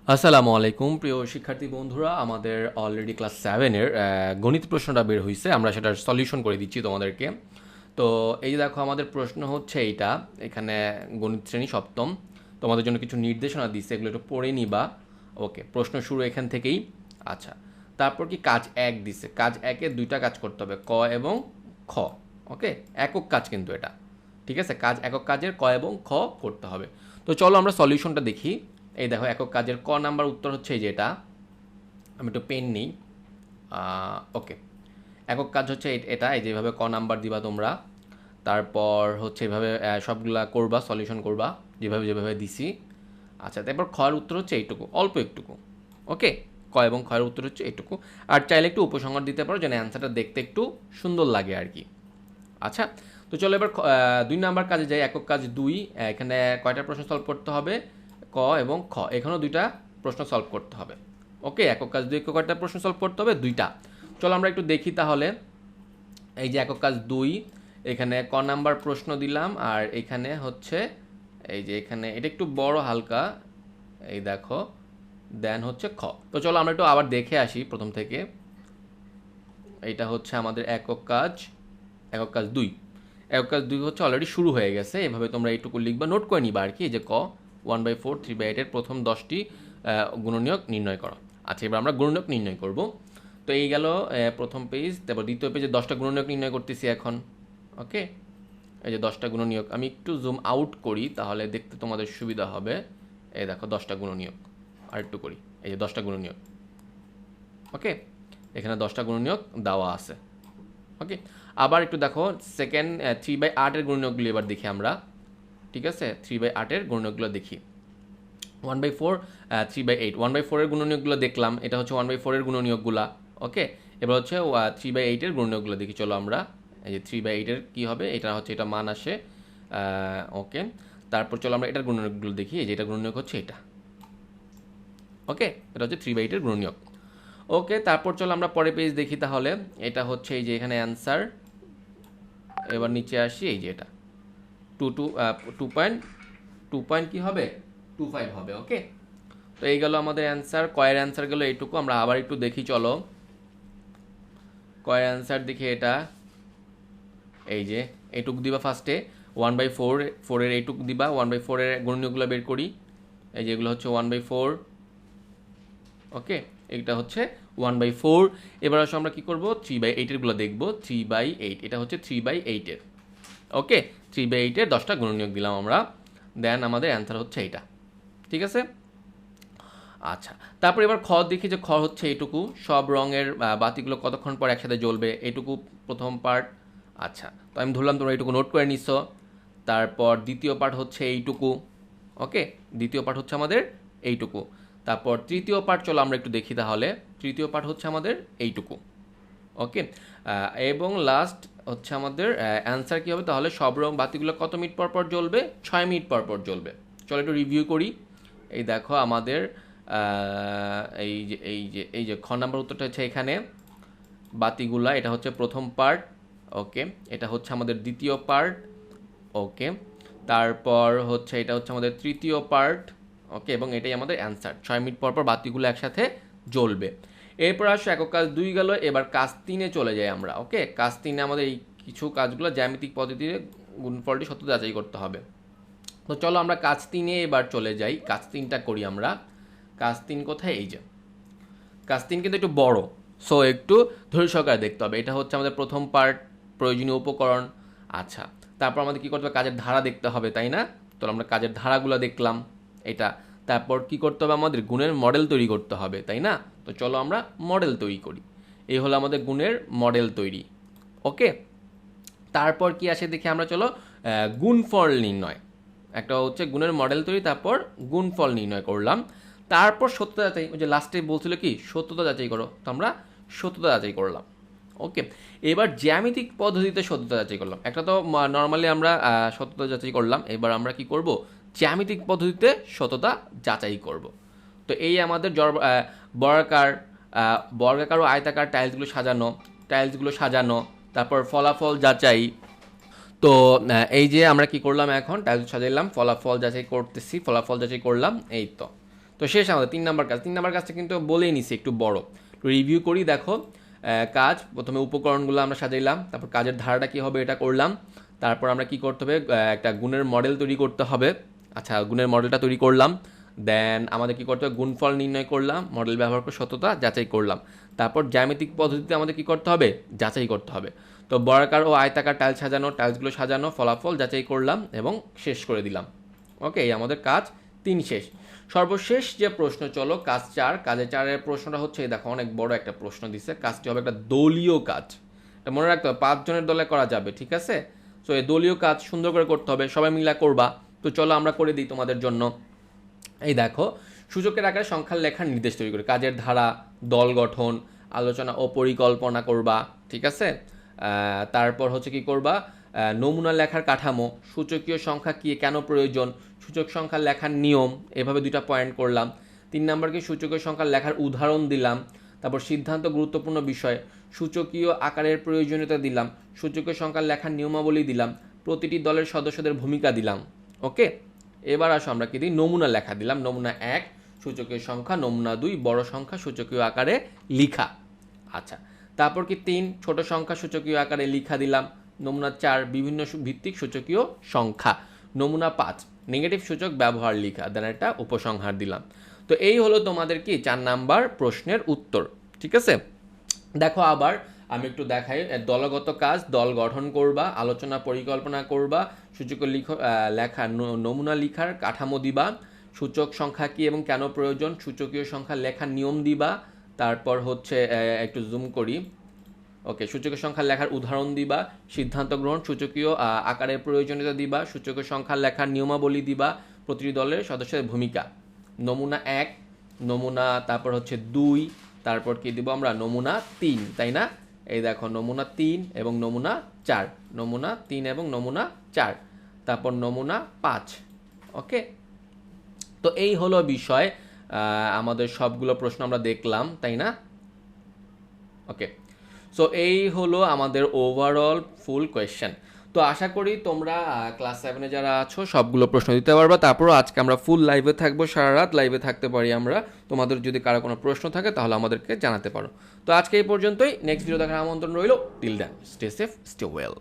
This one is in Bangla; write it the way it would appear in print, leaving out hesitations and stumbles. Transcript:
আসসালামু আলাইকুম প্রিয় শিক্ষার্থী বন্ধুরা, আমাদের অলরেডি ক্লাস 7-এর গণিত প্রশ্নটা বের হয়েছে। আমরা সেটার সলিউশন করে দিচ্ছি তোমাদেরকে। তো এই যে দেখো, আমাদের প্রশ্ন হচ্ছে এইটা। এখানে গণিত শ্রেণী সপ্তম, তোমাদের জন্য কিছু নির্দেশনা দিচ্ছে, এগুলো একটু পড়ে নিবা। ওকে, প্রশ্ন শুরু এখান থেকেই। আচ্ছা, তারপর কি কাজ এক দিছে। কাজ একে দুইটা কাজ করতে হবে, ক এবং খ। ওকে, একক কাজ কিন্তু এটা। ঠিক আছে, কাজ একক কাজের ক এবং খ করতে হবে। তো চলো আমরা সলিউশনটা দেখি। এই দেখো, একক কাজের ক নাম্বার উত্তর হচ্ছে এই যে এটা। আমি একটু পেন নিই। ওকে, একক কাজ হচ্ছে এটা। এই যেভাবে ক নাম্বার দিবা তোমরা, তারপর হচ্ছে এভাবে সবগুলা করবা, সলিউশন করবা যেভাবে যেভাবে দিছি। আচ্ছা, তারপর খয়ের উত্তর হচ্ছে এইটুকু, অল্প একটুকু। ওকে, ক এবং খয়ের উত্তর হচ্ছে এইটুকু। আর চাইলে একটু উপসংহার দিতে পারো, যেন অ্যান্সারটা দেখতে একটু সুন্দর লাগে আর কি। আচ্ছা, তো চলো এবার 2 নাম্বার কাজে যাই। একক কাজ 2। এখানে কয়টা প্রশ্ন সলভ করতে হবে, ক এবং খ। এখানেও 2টা প্রশ্ন সলভ করতে হবে। ওকে, একক কাজ 2 কয়টা প্রশ্ন সলভ করতে হবে, 2টা। চলো আমরা একটু দেখি তাহলে। এই যে একক কাজ 2, এখানে ক নাম্বার প্রশ্ন দিলাম, আর এখানে হচ্ছে এই যে এখানে এটা একটু বড় হালকা, এই দেখো, দেন হচ্ছে খ। তো চলো আমরা একটু আবার দেখে আসি প্রথম থেকে। এইটা হচ্ছে আমাদের একক কাজ, একক কাজ 2। একক কাজ 2 হচ্ছে অলরেডি শুরু হয়ে গেছে। এভাবে তোমরা এইটুকু লিখবা, নোট করে নিবা আর কি। যে ক 1/4 3/8 এর প্রথম 10টি গুণনীয়ক নির্ণয় করো। আচ্ছা, এবার আমরা গুণনীয়ক নির্ণয় করব। তো এই গেল প্রথম পেজ। তারপর দ্বিতীয় পেজে 10টা গুণনীয়ক নির্ণয় করতেছি এখন। ওকে, এই যে 10টা গুণনীয়ক, আমি একটু জুম আউট করি তাহলে দেখতে তোমাদের সুবিধা হবে। এই দেখো 10টা গুণনীয়ক, আর একটু করি। এই যে 10টা গুণনীয়ক। ওকে, এখানে 10টা গুণনীয়ক দেওয়া আছে। ওকে, আবার একটু দেখো সেকেন্ড 3/8-এর গুণনীয়কগুলি এবার দেখি আমরা। ঠিক আছে, 3/8-এর গুণনীয়কগুলো দেখি। 1/4 3/8, 1/4-এর গুণনীয়কগুলো দেখলাম। এটা হচ্ছে 1/4-এর গুণনীয়কগুলা। ওকে, এবার হচ্ছে 3/8-এর গুণনীয়কগুলো দেখি। চলো আমরা, এই যে 3/8-এর কী হবে, এটা হচ্ছে এটা মান আসে। ওকে, তারপর চলো আমরা এটার গুণনীয়কগুলো দেখি। এই যে এটা গুণনীয়ক হচ্ছে এটা। ওকে, এটা হচ্ছে 3/8-এর গুণনীয়ক। ওকে, তারপর চলো আমরা পরের পেজ দেখি তাহলে। এটা হচ্ছে এই যে এখানে অ্যান্সার। এবার নিচে আসি, এই যে এটা 2 কি হবে, 25 হবে। ওকে, তো এই গেল আমাদের অ্যান্সার। কয়ের অ্যান্সার গেল এইটুকু। আমরা আবার একটু দেখি চলো। কয়ের অ্যান্সার দেখি এটা। এই যে এইটুকু দিবা ফার্স্টে। 1/4, 4-এর এইটুকু দিবা। 1/4-এর গুণনীয়কগুলো বের করি। এই যে এগুলো হচ্ছে 1/4। ওকে, এটা হচ্ছে 1/4। এবার আসলে আমরা কি করবো, 3/8-এর গুলো দেখবো। 3/8, এটা হচ্ছে 3/8-এর। ওকে, 3/8-এর 10টা গুণনীয়ক দিলাম আমরা। দেন আমাদের অ্যান্সার হচ্ছে এইটা। ঠিক আছে। আচ্ছা, তারপর এবার খ দেখি। যে খ হচ্ছে এইটুকু, সব রঙের বাতিগুলো কতক্ষণ পর একসাথে জ্বলবে, এইটুকু প্রথম পার্ট। আচ্ছা, তো আমি ধরলাম তোমরা এইটুকু নোট করে নিচ্ছ। তারপর দ্বিতীয় পার্ট হচ্ছে এইটুকু। ওকে, দ্বিতীয় পার্ট হচ্ছে আমাদের এইটুকু। তারপর তৃতীয় পার্ট চলো আমরা একটু দেখি তাহলে। তৃতীয় পার্ট হচ্ছে আমাদের এইটুকু। ওকে, এবং লাস্ট হচ্ছে আমাদের অ্যান্সার কী হবে তাহলে, সব রং বাতিগুলো কত মিনিট পর পর জ্বলবে, 6 মিনিট পর পর জ্বলবে। চলো একটু রিভিউ করি। এই দেখো আমাদের এই যে খ নাম্বার উত্তরটা হচ্ছে এখানে বাতিগুলা, এটা হচ্ছে প্রথম পার্ট। ওকে, এটা হচ্ছে আমাদের দ্বিতীয় পার্ট। ওকে, তারপর হচ্ছে এটা হচ্ছে আমাদের তৃতীয় পার্ট। ওকে, এবং এটাই আমাদের অ্যান্সার। 6 মিনিট পর পর বাতিগুলো একসাথে জ্বলবে। এরপর আসো একক কাজ 2 গেল। এবার কাজ 3-এ চলে যাই আমরা। ওকে, কাজ 3-এ আমাদের এই কিছু কাজগুলো জ্যামিতিক পদ্ধতিতে গুণফলটি সত্য যাচাই করতে হবে। তো চলো আমরা কাজ 3-এ এবার চলে যাই। কাজ 3টা করি আমরা। কাজ 3 কোথায়, এই যে কাজ 3 কিন্তু একটু বড়। সো একটু ধৈর্য সহকারে দেখতে হবে। এটা হচ্ছে আমাদের প্রথম পার্ট, প্রয়োজনীয় উপকরণ। আচ্ছা, তারপর আমাদের কী করতে হবে, কাজের ধারা দেখতে হবে, তাই না? তো আমরা কাজের ধারাগুলো দেখলাম এটা। তারপর কি করতে হবে, আমাদের গুণের মডেল তৈরি করতে হবে, তাই না? তো চলো আমরা মডেল তৈরি করি। এই হলো আমাদের গুণের মডেল তৈরি। ওকে, তারপর কি আসে দেখি আমরা। চলো গুণফল নির্ণয়। একটা হচ্ছে গুণের মডেল তৈরি, তারপর গুণফল নির্ণয় করলাম। তারপর সত্যতা যাচাই। ওই যে লাস্টে বলছিল কি, সত্যতা যাচাই করো, তো আমরা সত্যতা যাচাই করলাম। ওকে, এবার জ্যামিতিক পদ্ধতিতে সত্যতা যাচাই করলাম। একটা তো নর্মালি আমরা সত্যতা যাচাই করলাম। এবার আমরা কি করব, জ্যামিতিক পদ্ধতিতে সত্যতা যাচাই করব। তো এই আমাদের বর্গাকার বর্গাকার ও আয়তাকার টাইলসগুলো সাজানো। তারপর ফলাফল যাচাই। তো এই যে আমরা কি করলাম, এখন টাইলস সাজাইলাম, ফলাফল যাচাই করতেছি, ফলাফল যাচাই করলাম। এই তো, তো শেষ আমাদের 3 নাম্বার কাজ। 3 নাম্বার কাজটা কিন্তু বলেই নিছি একটু বড়, রিভিউ করি। দেখো কাজ, প্রথমে উপকরণগুলো আমরা সাজাইলাম, তারপর কাজের ধারাটা কী হবে এটা করলাম, তারপর আমরা কি করতে হবে, একটা গুণের মডেল তৈরি করতে হবে। আচ্ছা, গুণের মডেলটা তৈরি করলাম, দেন আমাদের কি করতে হবে, গুণফল নির্ণয় করলাম, মডেল ব্যবহার করে সত্যতা যাচাই করলাম। তারপর জ্যামিতিক পদ্ধতিতে আমাদের কি করতে হবে, যাচাই করতে হবে। তো বর্গাকার ও আয়তাকার টাইলস সাজানো, টাইলসগুলো সাজানো, ফলাফল যাচাই করলাম এবং শেষ করে দিলাম। ওকে, এই আমাদের কাজ 3 শেষ। সর্বশেষ যে প্রশ্ন, চলো কাজ 4। কাজে 4-এর প্রশ্নটা হচ্ছে, দেখো অনেক বড় একটা প্রশ্ন দিছে, কাজটি হবে একটা দলীয় কাজ। এটা মনে রাখতে হবে 5 জনের দলে করা যাবে, ঠিক আছে? সো এই দলীয় কাজ সুন্দর করে করতে হবে, সবাই মিলা করবা। তো চলো আমরা করে দিই তোমাদের জন্য। এই দেখো, সূচকের আকারে সংখ্যার লেখার নির্দেশ তৈরি করে, কাজের ধারা, দল গঠন, আলোচনা ও পরিকল্পনা করবা, ঠিক আছে? তারপর হচ্ছে কি করবা, নমুনা লেখার কাঠামো, সূচকীয় সংখ্যা কি কেন প্রয়োজন, সূচক সংখ্যা লেখার নিয়ম, এভাবে 2টা পয়েন্ট করলাম। 3 নাম্বারকে সূচকীয় সংখ্যা লেখার উদাহরণ দিলাম। তারপর সিদ্ধান্ত, গুরুত্বপূর্ণ বিষয়, সূচকীয় আকারের প্রয়োজনীয়তা দিলাম, সূচকীয় সংখ্যা লেখার নিয়মাবলী দিলাম, প্রতিটি দলের সদস্যদের ভূমিকা দিলাম। ওকে, এবার আসো আমরা কি দিই, নমুনা লেখা দিলাম। নমুনা 1 সূচকীয় সংখ্যা, নমুনা 2 বড় সংখ্যা সূচকীয় আকারে লিখা। আচ্ছা, তারপর কি 3 ছোট সংখ্যা সূচকীয় আকারে লিখা দিলাম। নমুনা 4 বিভিন্ন ভিত্তিক সূচকীয় সংখ্যা। নমুনা 5 নেগেটিভ সূচক ব্যবহার লিখা, দেন একটা উপসংহার দিলাম। তো এই হলো তোমাদের কি 4 নাম্বার প্রশ্নের উত্তর, ঠিক আছে? দেখো আবার আমি একটু দেখাই, দলগত কাজ, দল গঠন করবা, আলোচনা পরিকল্পনা করবা, সূচকীয় লেখা, নমুনা লিখার কাঠামো দিবা, সূচক সংখ্যা কি এবং কেন প্রয়োজন, সূচকীয় সংখ্যা লেখার নিয়ম দিবা। তারপর হচ্ছে একটু জুম করি, ওকে, সূচকীয় সংখ্যা লেখার উদাহরণ দিবা, সিদ্ধান্ত গ্রহণ, সূচকীয় আকারের প্রয়োজনীয়তা দিবা, সূচকীয় সংখ্যা লেখার নিয়মাবলী দিবা, প্রতিটি দলের সদস্যদের ভূমিকা। নমুনা 1, নমুনা তারপর হচ্ছে 2, তারপর কি দিব আমরা, নমুনা 3, তাই না? এই দেখো নমুনা 3 এবং নমুনা 4, নমুনা 3 এবং নমুনা 4, তারপর নমুনা 5। ওকে, তো এই হলো বিষয়, আমাদের সবগুলো প্রশ্ন আমরা দেখলাম, তাই না? ওকে, সো এই হলো আমাদের ওভারঅল ফুল কোয়েশ্চেন। তো আশা করি তোমরা ক্লাস 7-এ যারা আছো সবগুলো প্রশ্ন দিতে পারবা। তারপরও আজকে আমরা ফুল লাইভে থাকবো, সারা রাত লাইভে থাকতে পারি আমরা। তোমাদের যদি কারো কোনো প্রশ্ন থাকে তাহলে আমাদেরকে জানাতে পারো। তো আজকে এই পর্যন্তই, নেক্সট ভিডিও দেখার আমন্ত্রণ রইল। Till then stay safe, stay well.